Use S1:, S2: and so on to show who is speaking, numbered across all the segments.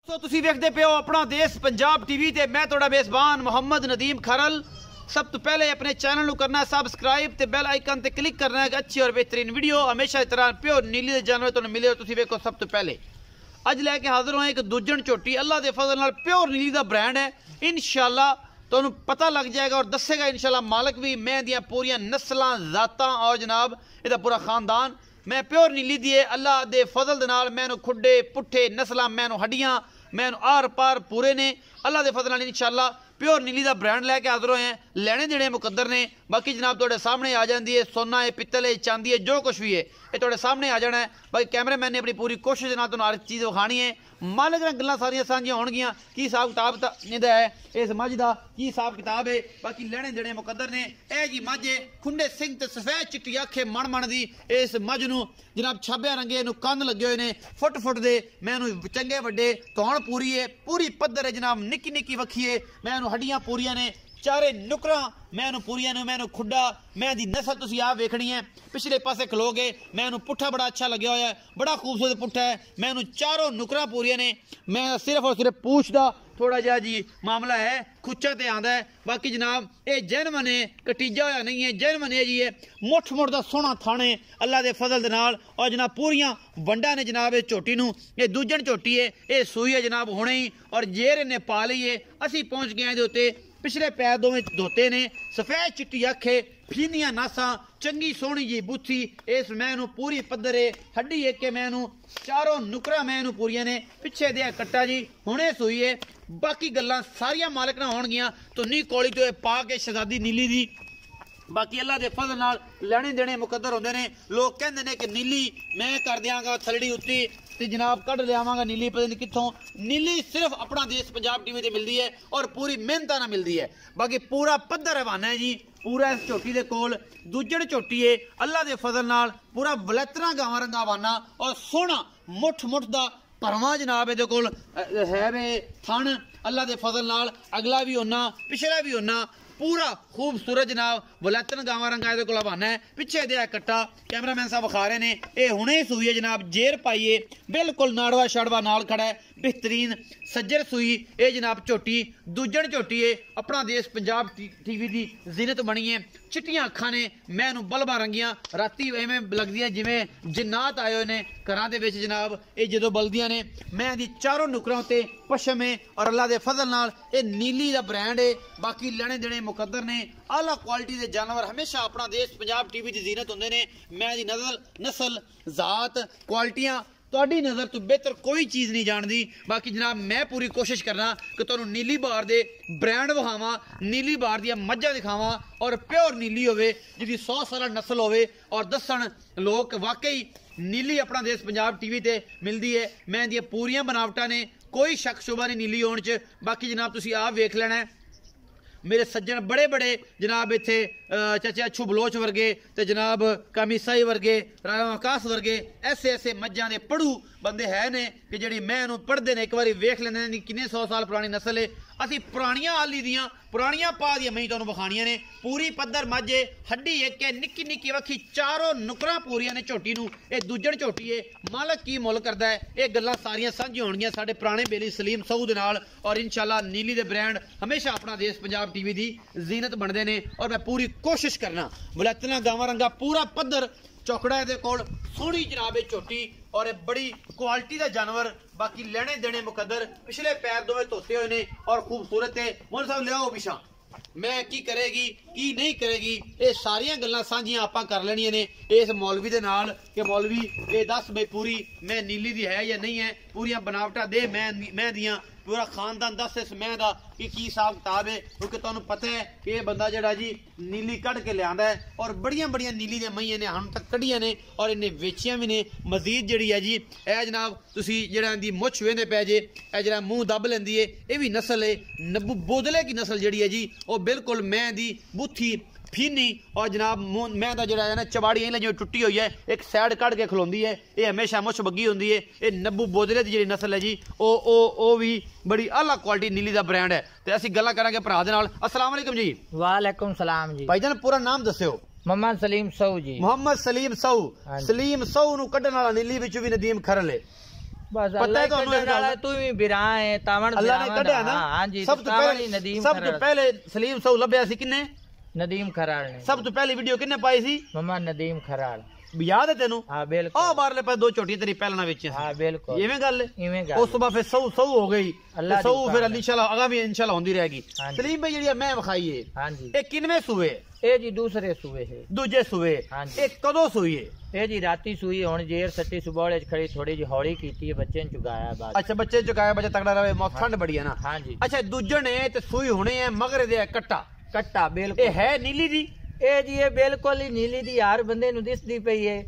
S1: ਸੋ ਤੁਸੀਂ ਵੇਖਦੇ ਪਿਓ ਆਪਣਾ ਦੇਸ਼ ਪੰਜਾਬ ਟੀਵੀ ਤੇ ਮੈਂ ਤੁਹਾਡਾ ਮੇਜ਼ਬਾਨ ਮੁਹੰਮਦ ਨਦੀਮ ਖਰਲ। सब तो पहले अपने चैनल को करना है सबसक्राइब ते बेल आइकन ते क्लिक करना है। अच्छी और बेहतरीन वीडियो हमेशा इस तरह प्योर नीली दे जानवर तुहानू मिले तुसीं वेखो। सब तो पहले अज लैके हाजिर होए एक दूजन झोटी अल्लाह के फजल नाल प्योर नीली का ब्रांड है। इंशाल्लाह तुहानू पता लग जाएगा और दसेगा इंशाल्लाह मालक भी। मैं दियां पूरियां नस्लां जातां और जनाब इहदा पूरा खानदान मैं प्योर नीली दी है। अल्लाह के फजल दे नाल मैनू खुडे पुट्ठे नस्लां मैनू हड्डियां मैनू आर पार पूरे ने। अल्लाह के फजल नाल इंशाल्लाह प्योर नीली का ब्रांड लैके हाजिर होए हैं। लैने देने मुकद्दर ने। बाकी जनाब तुहाडे सामने आ जाती है। सोना है पित्तल है चांदी है जो कुछ भी है ये तुहाडे सामने आ जाना है। बाकी कैमरामैन ने अपनी पूरी कोशिश नाल तुहानू हर चीज़ विखानी है। मालिक ने गल्लां सारियां सांझियां होणगियां की हिसाब किताब इहदा है इस मझ दा की हिसाब किताब है। बाकी लैने देने मुकद्दर ने। ए जी मझ है खुंडे सिंह ते सफेद चिट्टी अखे मण मण दी। इस मझ नू जनाब छाबिया रंगे नू कंन लगे हुए ने फुट फुट दे। मैं चंगे वड्डे तौण पूरी है पूरी पद्धर है जनाब निक्की निक्की वखी है। मैं हड्डियां पूरियां ने चारे नुकरा मैनू पूरियां ने मैनू खुडा मैं दी नस्ल तुसीं आप वेखनी है। पिछले पासे खलोगे मैनू पुट्ठा बड़ा अच्छा लग्या होया है बड़ा खूबसूरत पुट्ठा है। मैनू चारों नुकरा पूरियां ने। मैं सिर्फ और सिर्फ पूछ दा थोड़ा जहा जी मामला है खुच्चा ते आंदा है। बाकी जनाब ये जैनवन है कटीजा होया नहीं है जैनवन है जी। मुठ मुठ दा सोहना थाने अल्लाह के फजल दे नाल और जनाब पूरियां वंडा ने जनाब इस झोटी नू। ये दूजन झोटी है ये सूई है जनाब हुणे ही और जेर इन्हें पा ली है। असी पहुंच गए इहदे उत्ते पिछले पैर दोवें धोते ने सफेद चिट्टी अखे फीनियां नासा चंगी सोहनी जी बुथी। इस मैनू पूरी पद्धर है हड्डी एक के मैनू चारों नुकरा मैनू पूरियां ने। पिछे दे कट्टा जी हुणे सूई है। बाकी गल्लां सारियां मालिक ना होणगियां तो नी कोली तो पा के शहजादी नीली दी। बाकी अल्लाह के फजल नाल लैने देने मुकद्दर होंदे ने। लोग कहंदे ने कि नीली मैं कर दियांगा थलड़ी उत्ती ते जनाब कढ़ लियावांगा नीली पता नहीं कित्थों। नीली सिर्फ अपना देश पंजाब टीवी ते मिलदी है और पूरी मेहनत नाल मिलदी है। बाकी पूरा पद्धर हवाना है जी पूरा इस झोटी दे कोल दूजण झोटी है अल्लाह के फजल नाल पूरा बलैतरा गावां रंगा हवाना और सोहना मुठ मुठ दा भरवां जनाब इहदे कोल है वे थन अल्लाह के फजल नाल। अगला भी होना पिछला भी होना पूरा खूबसूरत जनाब बलैतन गावां रंगा इहदे कोल हवाना है। पिछे दे कट्टा कैमरामैन साहब विखा रहे ने ये हुणे सूई है जनाब जेर पाइए बिल्कुल नाड़वा शाड़वा नाल खड़ा है बेहतरीन सज्जर सूई ये जनाब झोटी दूजण झोटी है अपना देश पंजाब टीवी की जीनत बनी है। चिट्टियां अखां ने मैनू बल्बां रंगियां राती इवें लगदियां जिवें जिन्नात आए हुए ने घरां दे विच जनाब ये जदों बलदियां ने। मैं दी चारों नुकरां उत्ते पशम है और अल्लाह के फजल नाल ये नीली दा ब्रांड है। बाकी लेने देने मुकद्दर ने आला क्वालिटी के जानवर हमेशा अपना देश पंजाब टीवी की जीनत होंदे ने। मैं दी नस्ल जात क्वालिटियां तुहाडी नज़र तो बेहतर कोई चीज़ नहीं जानती। बाकी जनाब मैं पूरी कोशिश करना कि तुहानू नीली बार दे ब्रांड विखावां नीली बार दियां मज्जां दिखावां और प्योर नीली होवे जिहदी 100 साल नस्ल होवे और दस्सण लोग वाकई नीली अपना देश पंजाब टीवी ते मिलती है। मैं दियां पूरियां बनावटां ने कोई शक शुबा नहीं नीली होने च। बाकी जनाब तुसीं आप वेख लेना है मेरे सज्जन बड़े बड़े जनाब इत्थे चाचा अच्छू बलोच वर्गे ते जनाब कामीसाई वर्गे रामाकास वर्गे ऐसे ऐसे मज्जां दे पढ़ू बंदे है ने कि जिहड़ी मैं नूं पढ़दे ने एक बारी वेख लैंदे ने किन्ने 100 साल पुरानी नस्ल है। असीं पुरानियां हाली दियां पुरानियां पा दियां मैं तुहानूं विखाणियां ने। पूरी पद्धर मझ है हड्डी एक है निक्की निक्की वखी चारों नुकरां पूरियां ने झोटी नूं। ये दूजण झोटी है मालक की मुल करदा है ये गल्लां सारियां साझियां होणगियां साडे पुराने बेली सलीम साहू दे नाल और इंशाल्लाह नीली दे ब्रांड हमेशा अपना देश पंजाब टीवी दी जीनत बनदे ने। और मैं पूरी कोशिश करना बलैतना गावां रंगा पूरा पद्धर चौकड़ा दे कोल सोहनी जनाब झोटी और बड़ी क्वालिटी का जानवर। बाकी लेने देने मुकद्दर पिछले पैर दोवें धोते हुए ने और खूबसूरत है। मोल साहब लियाओ पिछा मैं की करेगी की नहीं करेगी ये सारियां गल्लां सांझियां आपां कर लेनियां ने इस मौलवी दे नाल कि मौलवी ये दस बई पूरी मैं नीली दी है या नहीं है पूरियां बनावटा दे मैं दियां पूरा खानदान दस इस मैं दा कि हिसाब किताब है। क्योंकि तुहानूं पता है कि ये बंदा जिहड़ा जी नीली कढ़ के लियांदा है और बड़ियां बड़ियां नीली दी मईयां ने हम तक कढ़ियां ने और इन्हें वेचियां भी ने। मजीद जिहड़ी है जी ए जनाब तुसीं जिहड़ा इहदी मुछ वेंदे पै जे ए जिहड़ा मूँह दब लैंदी है ये भी नस्ल है नब्बू बोदले की नस्ल जिहड़ी है जी वो बिल्कुल मैं दी बुथी फीनी और जनाब मैं जिहड़ा है ना चबाड़ी इं जिवें टुटी हुई है एक सैड कढ़ के खलोंदी है ये हमेशा मुछ बग्गी होंदी है। ये नब्बू बोदले की जिहड़ी नस्ल है जी ओ भी बड़ी आला क्वालिटी नीली का ब्रांड है। तो असीं गल्लां करांगे भरा दे नाल। अस्सलाम वालेकुम जी।
S2: वालेकुम सलाम जी।
S1: भाईजान पूरा नाम दस्सिओ।
S2: मोहम्मद सलीम साहू जी।
S1: मोहम्मद सलीम साहू। सलीम साहू नूं कड्ढण वाला नीली विच भी नदीम खरल है
S2: बस
S1: पता है
S2: अल्लाह
S1: तो
S2: कड्ढण वाला, तू भी बिरा है तावण
S1: अल्लाह ने कढ़िया ना।
S2: हाँ जी,
S1: सब तो पहले सलीम सऊ लभ्या सी किन्ने?
S2: नदीम खराड़ ने।
S1: सब तो पहली वीडियो किन्ने पाई सी?
S2: मम्मा नदीम खराड़।
S1: याद है तेनू?
S2: हाँ बिल्कुल।
S1: ओ बारले पास दो छोटी तेरी पहलना विच।
S2: हाँ बिल्कुल।
S1: इवें गल है।
S2: इवें गल।
S1: उस सुबह फिर सऊ सऊ हो गई,
S2: अल्लाह
S1: सऊ फिर इंशाल्लाह आगा भी इंशाल्लाह होंदी रहेगी।
S2: हाँ जी।
S1: सलीम भाई जेड़ी मैं विखाई है,
S2: हाँ जी,
S1: ए किनवे सूए?
S2: ए जी दूसरे सूए है।
S1: दूजे सूए।
S2: हाँ जी।
S1: ए कदों सूई है?
S2: ए जी राती सूई, हुण जेर सट्टी सुबह खड़ी थोड़ी जी हौली कीती है, बच्चे ने चुकाया बाद।
S1: अच्छा बच्चे चुकाया, बच्चा तगड़ा रहे, मौत ठंड बड़ी है ना।
S2: हाँ जी।
S1: अच्छा दूजे ने ते सूई होने है मगरे दे कट्टा
S2: कट्टा बिल्कुल।
S1: ए है नीली दी?
S2: ए जी ये बिल्कुल ही नीली दी हर बंदे नु दिसदी पई है।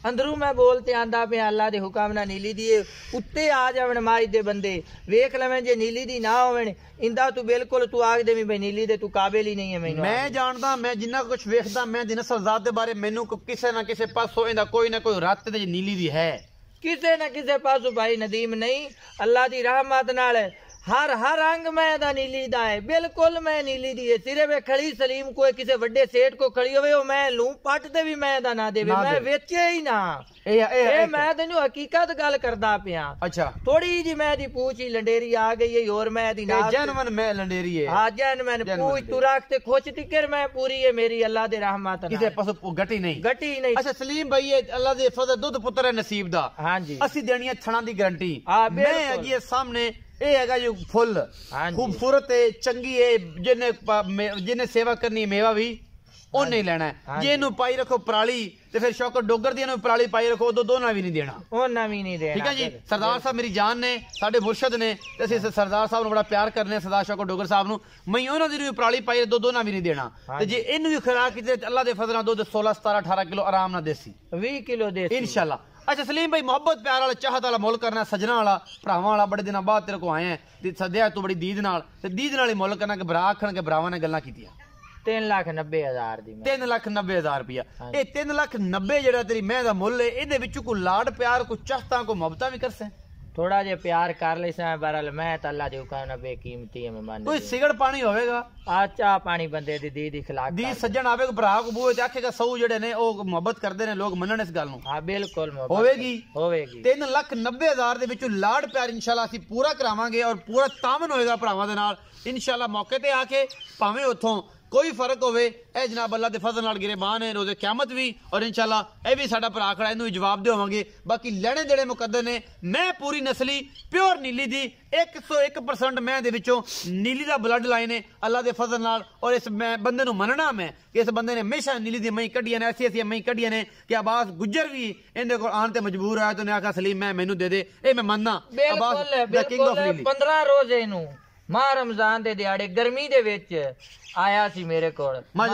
S2: अंदरू मैं बोलते आंदा पे अल्लाह दे हुक्म ना नीली दी उत्ते आ जावन माई दे बंदे वेख लवें जे नीली दी ना होवन इंदा तू बिल्कुल तू आख देवी भाई नीली दे तू काबिल ही नहीं है। मैनू
S1: मैं जानदा, मैं जिन्ना कुछ वेखदा, मैं दी नस्ल जात दे बारे मैनू किसे ना किसे पासों इंदा कोई ना कोई रत ते नीली दी है।
S2: किसे ना किसे पासों भाई नदीम नहीं, अल्लाह दी रहमत नाल हर हर अंग मैं दा नीली दा है। बिल्कुल मैं नीली दी है। सिरे वे खड़ी सलीम को किसे बड़े सेठ को खड़ी होवे ओ मैं लूं पट दे भी मैं दा ना देवे, मैं वेचे ही ना। ए मैं तेनू हकीकत गल करदा पिया।
S1: अच्छा
S2: थोड़ी जी मैं दी पूछ ही लंडेरी आ गई है और मैं दी ना
S1: जनमन मैं लंडेरी है।
S2: हां जनमन पूछ तू रख ते खोच टिकर मैं पूरी है मेरी अल्लाह दे रहमत नाल।
S1: किसे पासों गटी नहीं,
S2: गटी नहीं।
S1: अच्छा सलीम भाई ये अल्लाह दे फजल दुध पुत्र है नसीब दा।
S2: हां जी।
S1: असि देनी है छणा दी गारंटी।
S2: मैं
S1: हैगी सामने ਇਹ ਹੈਗਾ ਜੀ ਫੁੱਲ ਖੂਬਸੂਰਤ ਹੈ, ਚੰਗੀ ਹੈ, ਜਿਹਨੇ ਸੇਵਾ ਕਰਨੀ ਮੇਵਾ ਵੀ ਉਹਨੇ ਹੀ ਲੈਣਾ ਹੈ। ਜੇ ਇਹਨੂੰ ਪਾਈ ਰੱਖੋ ਪਰਾਲੀ ਤੇ ਫਿਰ ਸ਼ੌਕਤ ਡੋਗਰ ਦੀ ਇਹਨੂੰ ਪਰਾਲੀ ਪਾਈ ਰੱਖੋ, ਉਦੋਂ ਦੋਨਾਂ ਵੀ ਨਹੀਂ ਦੇਣਾ,
S2: ਉਹਨਾਂ ਵੀ ਨਹੀਂ ਦੇਣਾ।
S1: ਠੀਕ ਹੈ ਜੀ। ਸਰਦਾਰ ਸਾਹਿਬ ਮੇਰੀ ਜਾਨ ਨੇ, ਸਾਡੇ ਮੁਰਸ਼ਦ ਨੇ, ਤੇ ਅਸੀਂ ਸਰਦਾਰ ਸਾਹਿਬ ਨੂੰ ਬੜਾ ਪਿਆਰ ਕਰਨੇ, ਸਰਦਾਰ ਸ਼ੌਕਤ ਡੋਗਰ ਸਾਹਿਬ ਨੂੰ। ਮੈਂ ਉਹਨਾਂ ਦੀ ਵੀ ਪਰਾਲੀ ਪਾਈ ਦੋਨਾਂ ਵੀ ਨਹੀਂ ਦੇਣਾ। ਤੇ ਜੇ ਇਹਨੂੰ ਵੀ ਖੁਰਾਕ ਕੀਤੇ ਅੱਲਾਹ ਦੇ ਫਜ਼ਲ ਨਾਲ ਦੁੱਧ 16 17 18 ਕਿਲੋ ਆਰਾਮ ਨਾਲ ਦੇਸੀ
S2: 20 ਕਿਲੋ ਦੇਸੀ
S1: इंशाल्लाह। अच्छा सलीम भाई मोहब्बत प्यार वाला चाहत वाला मुल करना, सजना वाला भरावां वाला, बड़े दिनों बाद तेरे को आए हैं ते सद्या तू बड़ी दीद नाल ते दीद नाल ही मुल करना कि भरा आखण के भरावां ने गल्लां कीतियां।
S2: 3,90,000 दी
S1: 3,90,000 रुपया। ये 3,90,000 जेड़ा तेरी मैं दा मुल है, इहदे विच कोई लाड प्यार कोई चाहता कोई मोहब्बतां भी करसे,
S2: थोड़ा जे प्यार कर ले सा बहरहाल मैं त अल्लाह दे हुक्म ना बेकीमती है मैं मान।
S1: कोई सिगड़ पानी होवेगा
S2: आचा पानी बंदे दी दी इखलाक
S1: दी सज्जन आवे को भरा को बूए ते आखेगा सऊ जेड़े ने ओ मोहब्बत करदे ने लोग मनन इस गल नु।
S2: हां बिल्कुल
S1: होवेगी।
S2: 3,90,000
S1: दे विचों लाड प्यार इंशाल्लाह ਅਸੀਂ पूरा करावांगे और पूरा तामन होएगा भरावां दे नाल इंशाल्लाह। मौके ते आके भावें उथों कोई फर्क होवे ए जनाब अल्लाह दे फजल नाल गिरेबान है रोज़े क़यामत भी, और इंशाल्लाह ए भी साडा भरा खड़ा इनू जवाब देवांगे। बाकी लेने देने मुकद्दर ने। मैं पूरी नस्ली प्योर नीली दी 101% मैं दे विचों नीली दा ब्लड लाइन है अल्लाह दे फजल नाल। और इस मैं बंदे नू मनना मैं कि इस बंदे ने हमेशा नीली दी मई कड्डियां ने, ऐसी ऐसी मई कड्डियां ने कि अब्बास गुज्जर भी इहदे कोल आन ते मजबूर आया तो ने आखा सलीम मैं मैनू दे दे। ए मैं मनना अब्बास द किंग ऑफ नीली।
S2: 15 रोजे नू मां रमजान दे दिहाड़े गर्मी दे विच आया सी मेरे कोल, मज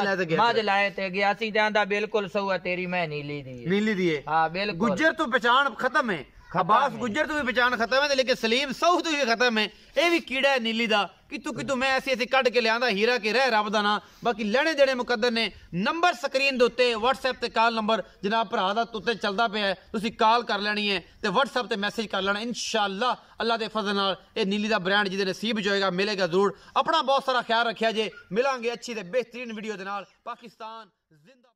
S2: लाए ते गया सी जांदा बिल्कुल सऊआ तेरी मैं नीली दी है।
S1: नीली दी है।
S2: हां बिल्कुल।
S1: गुज्जर तो पहचान खत्म है, अब्बास गुज्जर तो भी पहचान खत्म है, लेकिन सलीम सऊ तो भी खत्म है। ये भी कीड़ा है नीली दा, कितू कितू मैं ऐसी ऐसी कट के लिया हीरा के रह रब दा ना। बाकी लेने देने मुकद्दर ने। नंबर स्क्रीन दे उत्ते व्हाट्सएप ते कॉल नंबर जनाब भरा दा उत्ते चलदा पिया है, तुसी कॉल कर लेनी है ते व्हाट्सएप ते मैसेज कर लेना इंशाअल्लाह। अल्लाह दे फजल नाल ये नीली दा ब्रांड जिहदे नसीब होएगा मिलेगा जरूर। अपना बहुत सारा ख्याल रखिया जे, मिलांगे अच्छी ते बेहतरीन वीडियो दे नाल। पाकिस्तान जिंदा।